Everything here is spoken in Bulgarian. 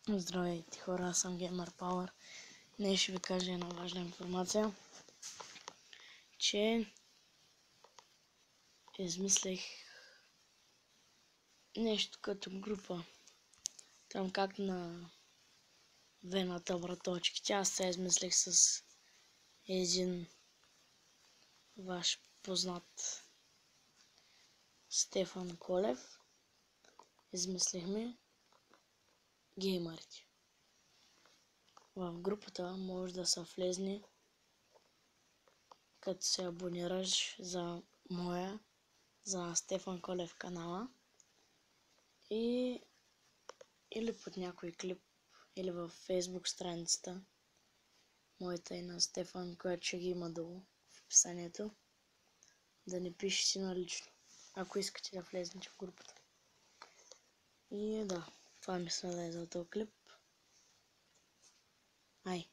Здравейте хора, аз съм Gamer Power. Днес ще ви кажа една важна информация, че измислих нещо като група. Там как на Вената браточките. Аз се измислих с един ваш познат Стефан Колев. Измислихме геймерите. В групата може да се влезне, като се абонираш за моя, за Стефан Колев канала или под някой клип, или във Facebook страницата моята и на Стефан, която ще ги има долу в описанието, да не пишете налично, ако искате да влезете в групата. И да, това мисля да е за този клип. Ай!